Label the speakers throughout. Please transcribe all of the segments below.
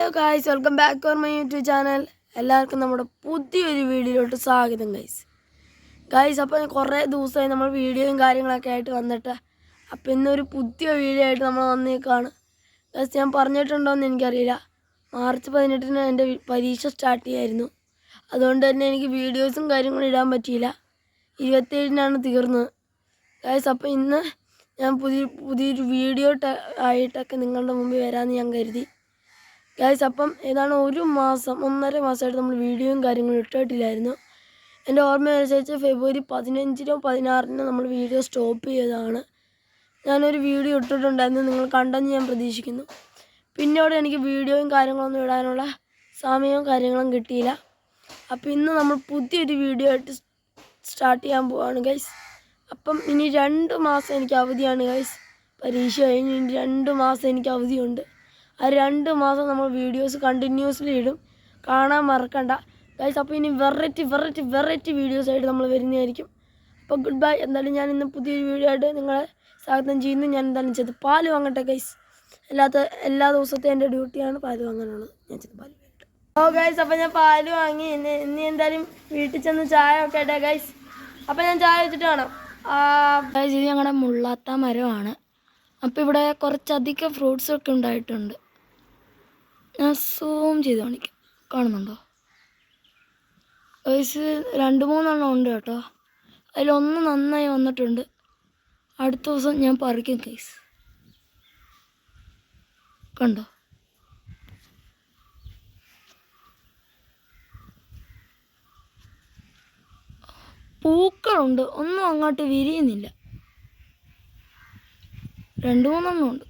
Speaker 1: Hello guys, welcome back to my YouTube channel. എല്ലാവർക്കും നമ്മുടെ പുതിയൊരു വീഡിയോയിലോട്ട് സ്വാഗതം ഗൈസ്. അപ്പോൾ കുറേ ദിവസമായി നമ്മൾ വീഡിയോയും കാര്യങ്ങളൊക്കെ ആയിട്ട് വന്നിട്ട്, അപ്പോൾ ഇന്നൊരു പുതിയ വീഡിയോ ആയിട്ട് നമ്മൾ വന്നേക്കാണ് ഗൈസ്. ഞാൻ പറഞ്ഞിട്ടുണ്ടോയെന്ന് എനിക്കറിയില്ല, മാർച്ച് 18-ന് എൻ്റെ പരീക്ഷ സ്റ്റാർട്ട് ചെയ്യായിരുന്നു. അതുകൊണ്ട് തന്നെ എനിക്ക് വീഡിയോസും കാര്യങ്ങളും ഇടാൻ പറ്റിയില്ല. 27-നാണ് തീർന്നത് ഗൈസ്. അപ്പോൾ ഇന്ന് ഞാൻ പുതിയൊരു വീഡിയോ ആയിട്ടൊക്കെ നിങ്ങളുടെ മുമ്പിൽ വരാമെന്ന് ഞാൻ കരുതി ഗൈസ്. അപ്പം ഏതാണ് 1.5 മാസമായിട്ട് നമ്മൾ വീഡിയോയും കാര്യങ്ങളും ഇട്ടിട്ടില്ലായിരുന്നു. എൻ്റെ ഓർമ്മയനുസരിച്ച് ഫെബ്രുവരി 15-നോ 16-നോ നമ്മൾ വീഡിയോ സ്റ്റോപ്പ് ചെയ്തതാണ്. ഞാനൊരു വീഡിയോ ഇട്ടിട്ടുണ്ടായിരുന്നു, നിങ്ങൾ കണ്ടെന്ന് ഞാൻ പ്രതീക്ഷിക്കുന്നു. പിന്നീട് എനിക്ക് വീഡിയോയും കാര്യങ്ങളൊന്നും ഇടാനുള്ള സമയവും കാര്യങ്ങളും കിട്ടിയില്ല. അപ്പോൾ ഇന്ന് നമ്മൾ പുതിയൊരു വീഡിയോ ആയിട്ട് സ്റ്റാർട്ട് ചെയ്യാൻ പോവാണ് ഗൈസ്. അപ്പം ഇനി 2 മാസം എനിക്ക് അവധിയാണ് ഗൈസ്. പരീക്ഷ കഴിഞ്ഞ് ഇനി 2 മാസം എനിക്ക് അവധിയുണ്ട്. ആ 2 മാസം നമ്മൾ വീഡിയോസ് കണ്ടിന്യൂസ്ലി ഇടും, കാണാൻ മറക്കണ്ട ഗൈസ്. അപ്പോൾ ഇനി വെറൈറ്റി വീഡിയോസായിട്ട് നമ്മൾ വരുന്നതായിരിക്കും. അപ്പോൾ ഗുഡ് ബൈ. എന്തായാലും ഞാൻ ഇന്ന് പുതിയൊരു വീഡിയോ ആയിട്ട് നിങ്ങളെ സ്വാഗതം ചെയ്യുന്നു. ഞാൻ എന്തായാലും ചെയ്ത് പാല് വാങ്ങട്ടെ ഗൈസ്. എല്ലാ ദിവസത്തെ എൻ്റെ ഡ്യൂട്ടിയാണ് പാല് വാങ്ങാനുള്ളത്. ഞാൻ ചെയ്ത് പാല് വാങ്ങട്ടെ. ഗൈസ്, അപ്പോൾ ഞാൻ പാല് വാങ്ങി. ഇനി എന്തായാലും വീട്ടിൽ ചെന്ന് ചായ ഒക്കെ ഇട്ടെ ഗൈസ്. അപ്പോൾ ഞാൻ ചായ വെച്ചിട്ട് കാണാം ഗൈസ്. ഇത് ഞങ്ങളുടെ മുള്ളാത്ത മരമാണ്. അപ്പോൾ ഇവിടെ കുറച്ചധികം ഫ്രൂട്ട്സൊക്കെ ഉണ്ടായിട്ടുണ്ട്. ഞാൻ സൂം ചെയ്ത് കാണിക്കാം, കാണുന്നുണ്ടോ ഗൈസ്? 2-3 ഉണ്ട് കേട്ടോ. അതിലൊന്ന് നന്നായി വന്നിട്ടുണ്ട്. അടുത്ത ദിവസം ഞാൻ പറിക്കും ഗൈസ്, കണ്ടോ? പൂക്കളുണ്ട്, ഒന്നും അങ്ങോട്ട് വിരിയുന്നില്ല. 2-3 ഉണ്ട്.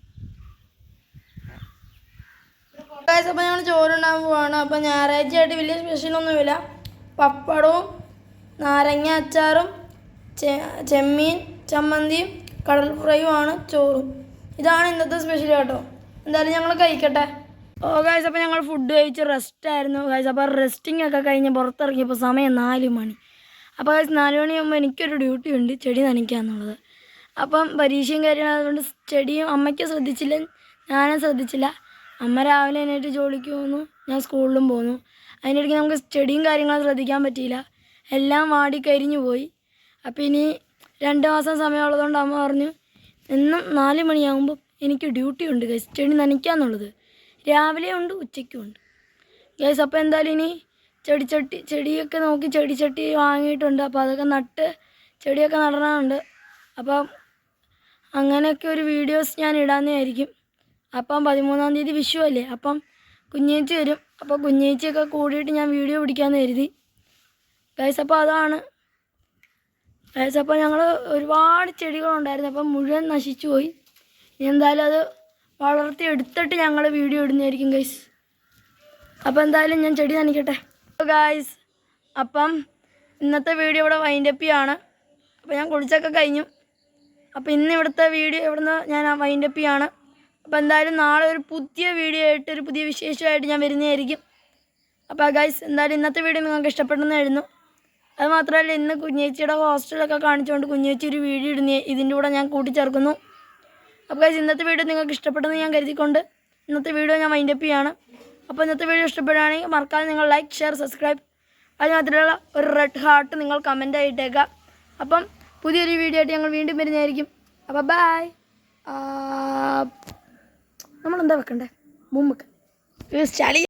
Speaker 1: അപ്പോൾ ഞങ്ങൾ ചോറുണ്ടാകാൻ പോവാണ്. അപ്പോൾ ഞായറാഴ്ചയായിട്ട് വലിയ സ്പെഷ്യലൊന്നുമില്ല. പപ്പടവും നാരങ്ങ അച്ചാറും ചെമ്മീൻ ചമ്മന്തിയും കടൽ ഫ്രൈയുമാണ് ചോറും. ഇതാണ് ഇന്നത്തെ സ്പെഷ്യൽ കേട്ടോ. എന്തായാലും ഞങ്ങൾ കഴിക്കട്ടെ. ഗൈസ്, അപ്പോൾ ഞങ്ങൾ ഫുഡ് കഴിച്ച് റെസ്റ്റായിരുന്നു ഗൈസ്. അപ്പോൾ റെസ്റ്റിംഗ് ഒക്കെ കഴിഞ്ഞ് പുറത്തിറങ്ങിയപ്പോൾ സമയം 4 മണി. അപ്പോൾ ഗൈസ് 4 മണിയാകുമ്പോൾ എനിക്കൊരു ഡ്യൂട്ടി ഉണ്ട്, ചെടി നനയ്ക്കാന്നുള്ളത്. അപ്പം പരീക്ഷയും കാര്യങ്ങളായതുകൊണ്ട് ചെടിയും അമ്മയ്ക്ക് ശ്രദ്ധിച്ചില്ല, ഞാനും ശ്രദ്ധിച്ചില്ല. അമ്മ രാവിലെ എണീറ്റ് ജോലിക്ക് പോകുന്നു, ഞാൻ സ്കൂളിലും പോകുന്നു. അതിനിടയ്ക്ക് നമുക്ക് ചെടിയും കാര്യങ്ങളും ശ്രദ്ധിക്കാൻ പറ്റിയില്ല, എല്ലാം വാടി കരിഞ്ഞു പോയി. അപ്പോൾ ഇനി 2 മാസം സമയമുള്ളതുകൊണ്ട് അമ്മ പറഞ്ഞു എന്നും 4 മണിയാകുമ്പോൾ എനിക്ക് ഡ്യൂട്ടി ഉണ്ട് ഗൈസ്, ചെടി നനയ്ക്കാന്നുള്ളത്. രാവിലെ ഉണ്ട്, ഉച്ചയ്ക്കും ഉണ്ട് ഗൈസ്. അപ്പോൾ എന്തായാലും ഇനി ചെടിയൊക്കെ നോക്കി ചെടിച്ചട്ടി വാങ്ങിയിട്ടുണ്ട്. അപ്പോൾ അതൊക്കെ നട്ട് ചെടിയൊക്കെ നടണമുണ്ട്. അപ്പം അങ്ങനെയൊക്കെ ഒരു വീഡിയോസ് ഞാൻ ഇടാമെന്നായിരിക്കും. അപ്പം 13-ാം തീയതി വിഷു അല്ലേ, അപ്പം കുഞ്ഞേച്ചി വരും. അപ്പോൾ കുഞ്ഞേച്ചിയൊക്കെ കൂടിയിട്ട് ഞാൻ വീഡിയോ പിടിക്കാമെന്ന് കരുതി ഗൈസ്. അപ്പോൾ അതാണ് ഗൈസ്. അപ്പോൾ ഞങ്ങൾ ഒരുപാട് ചെടികളുണ്ടായിരുന്നു, അപ്പം മുഴുവൻ നശിച്ചു പോയി. എന്തായാലും അത് വളർത്തി എടുത്തിട്ട് ഞങ്ങൾ വീഡിയോ ഇടുന്നതായിരിക്കും ഗൈസ്. അപ്പോൾ എന്തായാലും ഞാൻ ചെടി നനയ്ക്കട്ടെ ഗൈസ്. അപ്പം ഇന്നത്തെ വീഡിയോ ഇവിടെ വൈൻഡപ്പ് ചെയ്യാണ്. അപ്പോൾ ഞാൻ കുളിച്ചൊക്കെ കഴിഞ്ഞു. അപ്പോൾ ഇന്ന് ഇവിടുത്തെ വീഡിയോ ഇവിടുന്ന് ഞാൻ വൈൻഡപ്പ് ചെയ്യാണ്. അപ്പോൾ എന്തായാലും നാളെ ഒരു പുതിയ വീഡിയോ ആയിട്ട്, ഒരു പുതിയ വിശേഷമായിട്ട് ഞാൻ വരുന്നതായിരിക്കും. അപ്പോൾ ഗൈസ്, എന്തായാലും ഇന്നത്തെ വീഡിയോ നിങ്ങൾക്ക് ഇഷ്ടപ്പെട്ടെന്ന് എഴുതുന്നു. അത് മാത്രമല്ല, ഇന്ന് കുഞ്ഞേച്ചിയുടെ ഹോസ്റ്റലൊക്കെ കാണിച്ചുകൊണ്ട് കുഞ്ഞേച്ചി ഒരു വീഡിയോ ഇടുന്ന ഇതിൻ്റെ കൂടെ ഞാൻ കൂട്ടിച്ചേർക്കുന്നു. അപ്പോൾ ഗൈസ്, ഇന്നത്തെ വീഡിയോ നിങ്ങൾക്ക് ഇഷ്ടപ്പെട്ടെന്ന് ഞാൻ കരുതിക്കൊണ്ട് ഇന്നത്തെ വീഡിയോ ഞാൻ വൈൻഡപ്പ് ചെയ്യാണ്. അപ്പോൾ ഇന്നത്തെ വീഡിയോ ഇഷ്ടപ്പെടുകയാണെങ്കിൽ മറക്കാതെ നിങ്ങൾ ലൈക്ക്, ഷെയർ, സബ്സ്ക്രൈബ്, അത് മാത്രമല്ല ഒരു റെഡ് ഹാർട്ട് നിങ്ങൾ കമൻ്റ് ആയിട്ടേക്കാം. അപ്പം പുതിയൊരു വീഡിയോ ആയിട്ട് ഞങ്ങൾ വീണ്ടും വരുന്നതായിരിക്കും. അപ്പോൾ ബൈ. നമ്മളെന്താ വെക്കണ്ടേ? ബൂം വെക്കണ്ടേ? ചളി